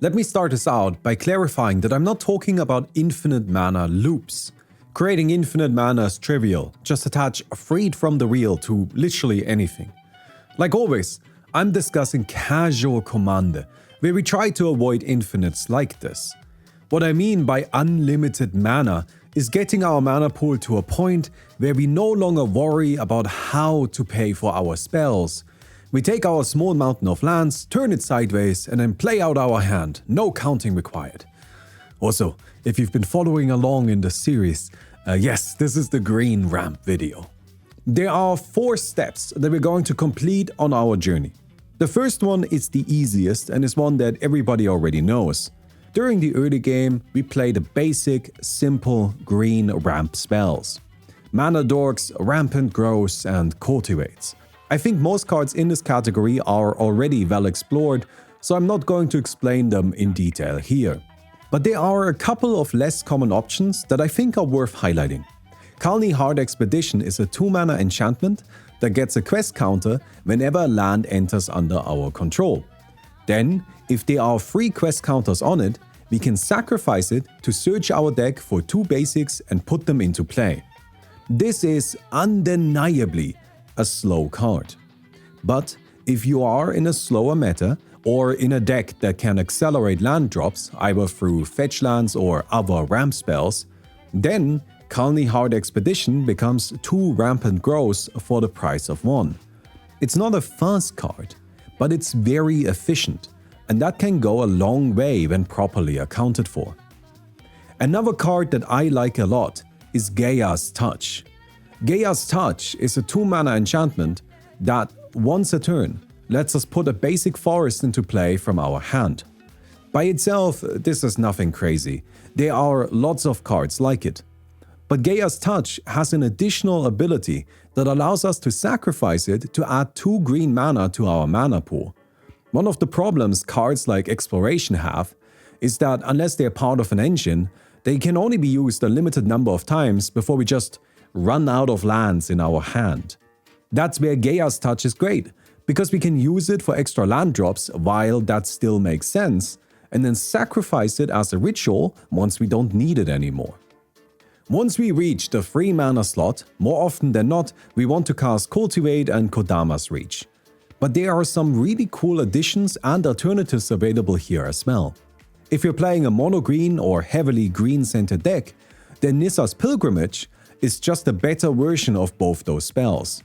Let me start this out by clarifying that I'm not talking about infinite mana loops. Creating infinite mana is trivial, just attach freed from the wheel to literally anything. Like always, I'm discussing casual commander, where we try to avoid infinites like this. What I mean by unlimited mana is getting our mana pool to a point where we no longer worry about how to pay for our spells. We take our small mountain of lands, turn it sideways, and then play out our hand, no counting required. Also, if you've been following along in the series, yes, this is the green ramp video. There are 4 steps that we're going to complete on our journey. The first one is the easiest and is one that everybody already knows. During the early game, we play the basic, simple green ramp spells. Mana Dorks, Rampant Growth, and Cultivates. I think most cards in this category are already well explored, so I'm not going to explain them in detail here. But there are a couple of less common options that I think are worth highlighting. Khalni Hard Expedition is a 2-mana enchantment that gets a quest counter whenever a land enters under our control. Then, if there are 3 quest counters on it, we can sacrifice it to search our deck for 2 basics and put them into play. This is undeniably a slow card. But if you are in a slower meta or in a deck that can accelerate land drops either through fetch lands or other ramp spells, then Khalni Hard Expedition becomes 2 Rampant Growth for the price of 1. It's not a fast card, but it's very efficient, and that can go a long way when properly accounted for. Another card that I like a lot is Gaia's Touch. Gaia's Touch is a 2-mana enchantment that, once a turn, lets us put a basic forest into play from our hand. By itself, this is nothing crazy. There are lots of cards like it. But Gaia's Touch has an additional ability that allows us to sacrifice it to add 2 green mana to our mana pool. One of the problems cards like Exploration have is that unless they're part of an engine, they can only be used a limited number of times before we just run out of lands in our hand. That's where Gaia's Touch is great, because we can use it for extra land drops while that still makes sense, and then sacrifice it as a ritual once we don't need it anymore. Once we reach the 3 mana slot, more often than not, we want to cast Cultivate and Kodama's Reach. But there are some really cool additions and alternatives available here as well. If you're playing a mono-green or heavily green-centered deck, then Nissa's Pilgrimage is just a better version of both those spells.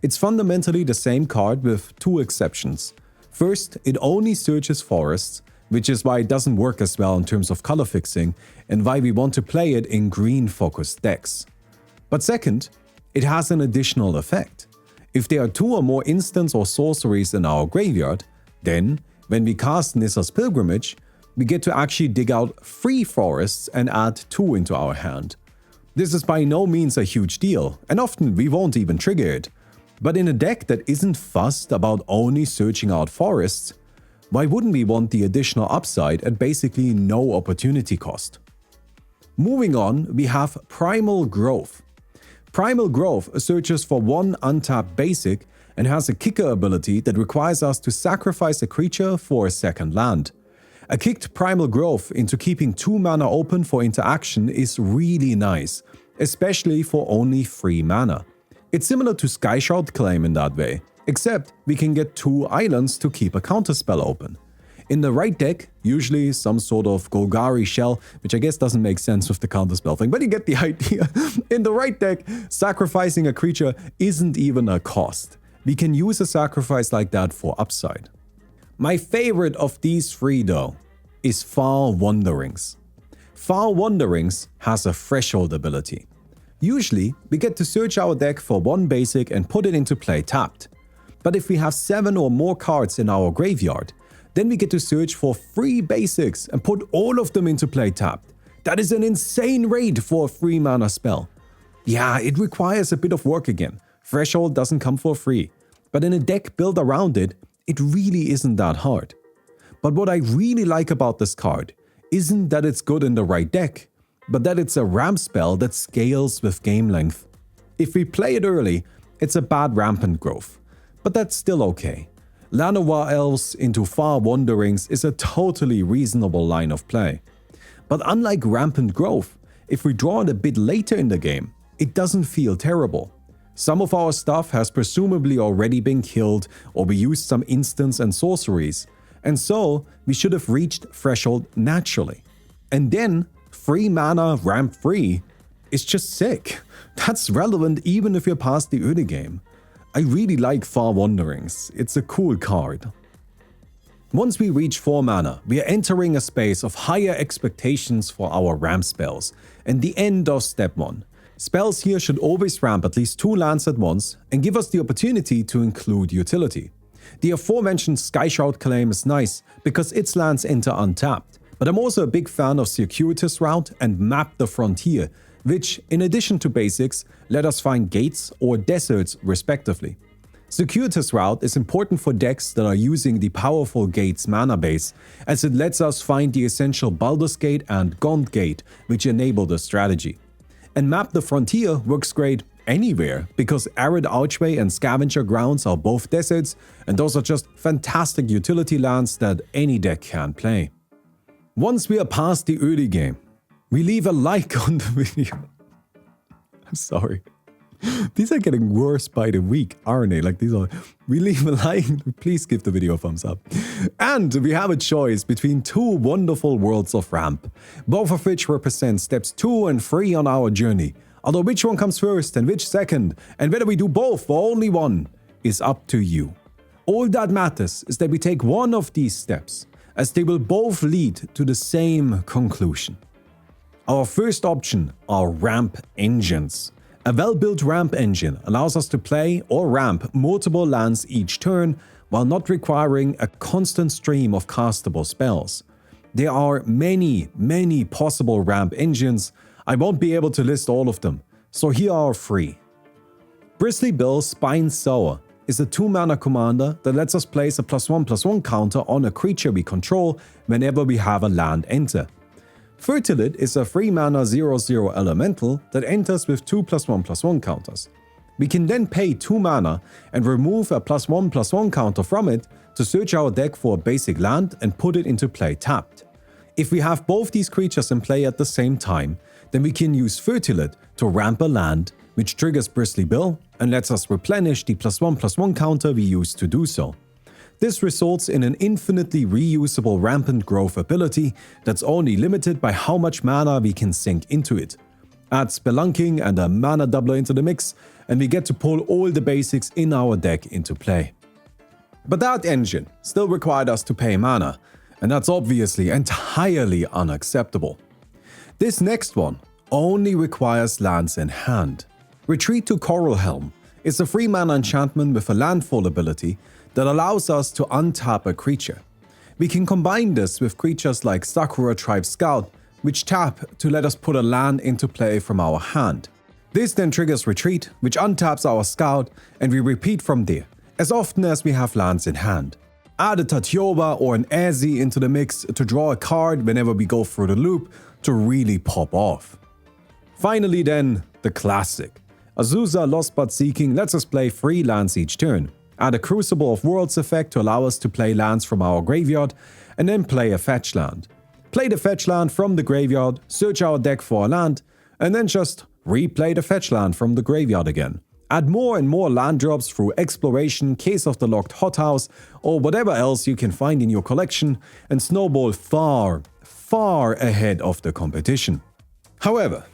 It's fundamentally the same card with 2 exceptions. First, it only searches forests, which is why it doesn't work as well in terms of color fixing and why we want to play it in green-focused decks. But second, it has an additional effect. If there are 2 or more instants or sorceries in our graveyard, then, when we cast Nissa's Pilgrimage, we get to actually dig out 3 forests and add 2 into our hand. This is by no means a huge deal, and often we won't even trigger it. But in a deck that isn't fussed about only searching out forests, why wouldn't we want the additional upside at basically no opportunity cost? Moving on, we have Primal Growth. Primal Growth searches for 1 untapped basic and has a kicker ability that requires us to sacrifice a creature for a second land. A kicked Primal Growth into keeping 2 mana open for interaction is really nice, especially for only 3 mana. It's similar to Skyshroud Claim in that way, except we can get 2 islands to keep a counterspell open. In the right deck, usually some sort of Golgari Shell, which I guess doesn't make sense with the counterspell thing, but you get the idea. In the right deck, sacrificing a creature isn't even a cost. We can use a sacrifice like that for upside. My favorite of these 3 though is Far Wanderings. Far Wanderings has a threshold ability. Usually, we get to search our deck for 1 basic and put it into play tapped. But if we have 7 or more cards in our graveyard, then we get to search for 3 basics and put all of them into play tapped. That is an insane rate for a 3 mana spell. Yeah, it requires a bit of work again. Threshold doesn't come for free. But in a deck built around it, it really isn't that hard. But what I really like about this card isn't that it's good in the right deck, but that it's a ramp spell that scales with game length. If we play it early, it's a bad Rampant Growth, but that's still okay. Llanowar Elves into Far Wanderings is a totally reasonable line of play. But unlike Rampant Growth, if we draw it a bit later in the game, it doesn't feel terrible. Some of our stuff has presumably already been killed, or we used some instants and sorceries, and so we should have reached threshold naturally. And then 3 mana ramp free is just sick. That's relevant even if you're past the early game. I really like Far Wanderings, it's a cool card. Once we reach 4 mana, we are entering a space of higher expectations for our ramp spells, and the end of step 1. Spells here should always ramp at least 2 lands at once and give us the opportunity to include utility. The aforementioned Skyshroud Claim is nice because its lands enter untapped, but I'm also a big fan of Circuitous Route and Map the Frontier, which, in addition to basics, let us find gates or deserts respectively. Circuitous Route is important for decks that are using the powerful Gates mana base, as it lets us find the essential Baldur's Gate and Gaunt Gate, which enable the strategy. And Map the Frontier works great anywhere, because Arid Archway and Scavenger Grounds are both deserts, and those are just fantastic utility lands that any deck can play. Once we are past the early game, we leave a like on the video. I'm sorry. These are getting worse by the week, aren't they? Like these are, we leave a like, please give the video a thumbs up. And we have a choice between 2 wonderful worlds of ramp, both of which represent steps 2 and 3 on our journey. Although which one comes first and which second, and whether we do both or only one, is up to you. All that matters is that we take one of these steps, as they will both lead to the same conclusion. Our first option are ramp engines. A well-built ramp engine allows us to play or ramp multiple lands each turn while not requiring a constant stream of castable spells. There are many possible ramp engines. I won't be able to list all of them, so here are 3. Bristly Bill's Spine Sower is a 2-mana commander that lets us place a +1/+1 counter on a creature we control whenever we have a land enter. Fertilid is a 3-mana 0/0 elemental that enters with 2 +1/+1 counters. We can then pay 2 mana and remove a +1/+1 counter from it to search our deck for a basic land and put it into play tapped. If we have both these creatures in play at the same time, then we can use Fertilid to ramp a land, which triggers Bristly Bill and lets us replenish the +1/+1 counter we used to do so. This results in an infinitely reusable Rampant Growth ability that's only limited by how much mana we can sink into it. Add Spelunking and a mana doubler into the mix, and we get to pull all the basics in our deck into play. But that engine still required us to pay mana, and that's obviously entirely unacceptable. This next one only requires lands in hand. Retreat to Coral Helm is a 3-mana enchantment with a landfall ability that allows us to untap a creature. We can combine this with creatures like Sakura Tribe Scout, which tap to let us put a land into play from our hand. This then triggers Retreat, which untaps our Scout, and we repeat from there, as often as we have lands in hand. Add a Tatioba or an Ezi into the mix to draw a card whenever we go through the loop to really pop off. Finally then, the classic. Azusa Lost But Seeking lets us play 3 lands each turn. Add a Crucible of Worlds effect to allow us to play lands from our graveyard, and then play a fetch land. Play the fetch land from the graveyard, search our deck for a land, and then just replay the fetch land from the graveyard again. Add more and more land drops through Exploration, Case of the Locked Hothouse, or whatever else you can find in your collection, and snowball far ahead of the competition. However,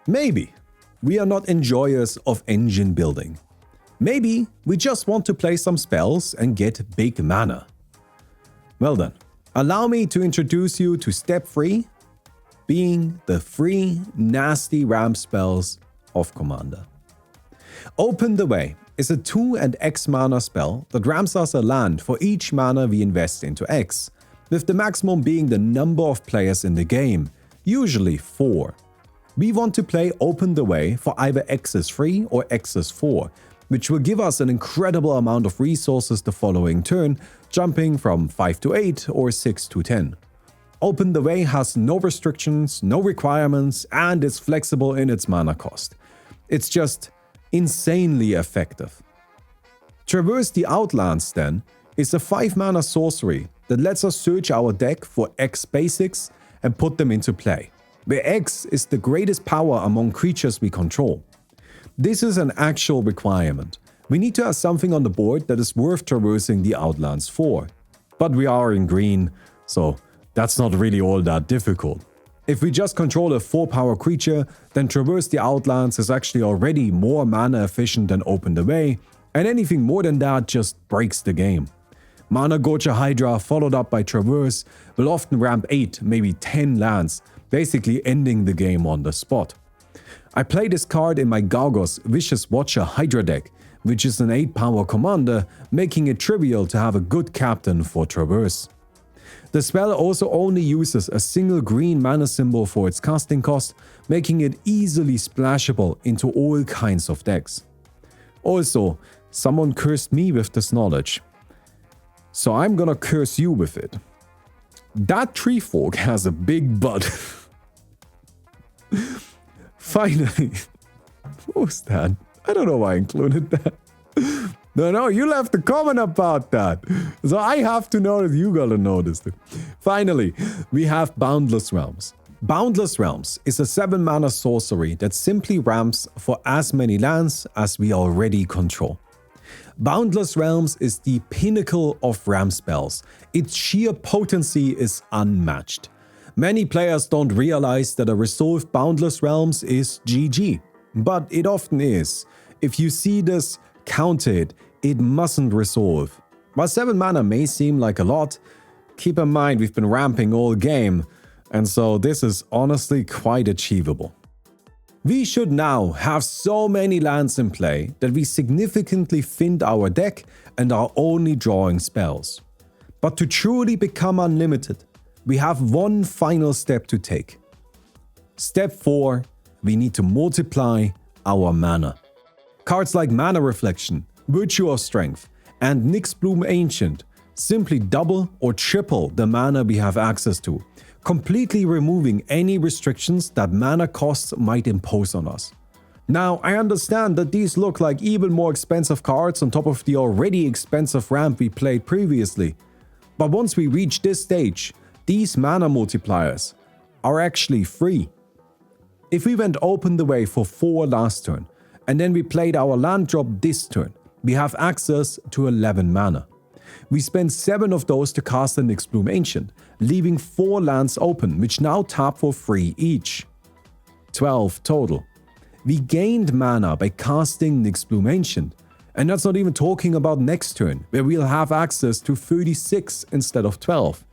maybe we are not enjoyers of engine building. Maybe we just want to play some spells and get big mana. Well then, allow me to introduce you to step 3, being the 3 nasty ramp spells of Commander. Open the Way is a 2 and X mana spell that ramps us a land for each mana we invest into X, with the maximum being the number of players in the game, usually 4. We want to play Open the Way for either X is 3 or X is 4, which will give us an incredible amount of resources the following turn, jumping from 5 to 8 or 6 to 10. Open the Way has no restrictions, no requirements, and is flexible in its mana cost. It's just insanely effective. Traverse the Outlands then is a 5-mana sorcery that lets us search our deck for X basics and put them into play, where X is the greatest power among creatures we control. This is an actual requirement. We need to have something on the board that is worth traversing the Outlands for. But we are in green, so that's not really all that difficult. If we just control a 4-power creature, then traverse the Outlands is actually already more mana efficient than Open the Way, and anything more than that just breaks the game. Mana Gorger Hydra followed up by Traverse will often ramp 8, maybe 10 lands, basically ending the game on the spot. I play this card in my Gargos Vicious Watcher Hydra deck, which is an 8-power commander, making it trivial to have a good captain for Traverse. The spell also only uses a single green mana symbol for its casting cost, making it easily splashable into all kinds of decks. Also, someone cursed me with this knowledge, so I'm gonna curse you with it. That tree fork has a big butt. Finally. What was that? I don't know why I included that. No, you left a comment about that. So I have to know that you gotta notice it. Finally, we have Boundless Realms. Boundless Realms is a 7-mana sorcery that simply ramps for as many lands as we already control. Boundless Realms is the pinnacle of ramp spells. Its sheer potency is unmatched. Many players don't realize that a resolved Boundless Realms is GG, but it often is. If you see this, count it. It mustn't resolve. While 7 mana may seem like a lot, keep in mind we've been ramping all game, and so this is honestly quite achievable. We should now have so many lands in play that we significantly thinned our deck and are only drawing spells. But to truly become unlimited, we have one final step to take. Step 4, we need to multiply our mana. Cards like Mana Reflection, Virtue of Strength, and Nyxbloom Ancient simply double or triple the mana we have access to, completely removing any restrictions that mana costs might impose on us. Now, I understand that these look like even more expensive cards on top of the already expensive ramp we played previously, but once we reach this stage, these mana multipliers are actually free. If we went Open the Way for 4 last turn, and then we played our land drop this turn, we have access to 11 mana. We spent 7 of those to cast an Nyxbloom Ancient, leaving 4 lands open, which now tap for free each. 12 total. We gained mana by casting Nyxbloom Ancient, and that's not even talking about next turn, where we'll have access to 36 instead of 12.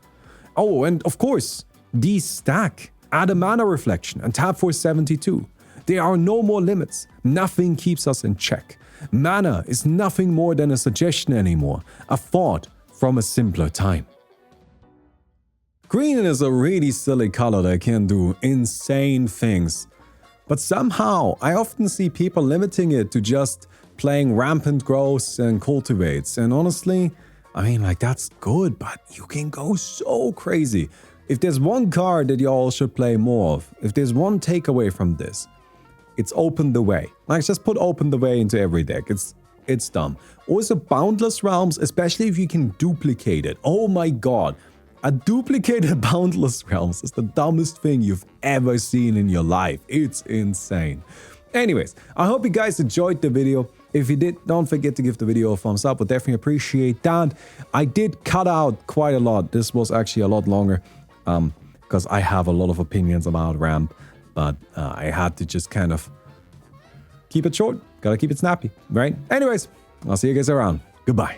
Oh, and of course, these stack. Add a Mana Reflection and tap for 72. There are no more limits. Nothing keeps us in check. Mana is nothing more than a suggestion anymore, a thought from a simpler time. Green is a really silly color that can do insane things. But somehow, I often see people limiting it to just playing Rampant Growths and Cultivates. And honestly, I mean, like, that's good, but you can go so crazy. If there's one card that you all should play more of, if there's one takeaway from this, it's Open the Way. Like, just put Open the Way into every deck. It's dumb. Also, Boundless Realms, especially if you can duplicate it. Oh my god. A duplicated Boundless Realms is the dumbest thing you've ever seen in your life. It's insane. Anyways, I hope you guys enjoyed the video. If you did, don't forget to give the video a thumbs up. Would definitely appreciate that. I did cut out quite a lot. This was actually a lot longer because I have a lot of opinions about ramp. But I had to just kind of keep it short. Gotta keep it snappy, right? Anyways, I'll see you guys around. Goodbye.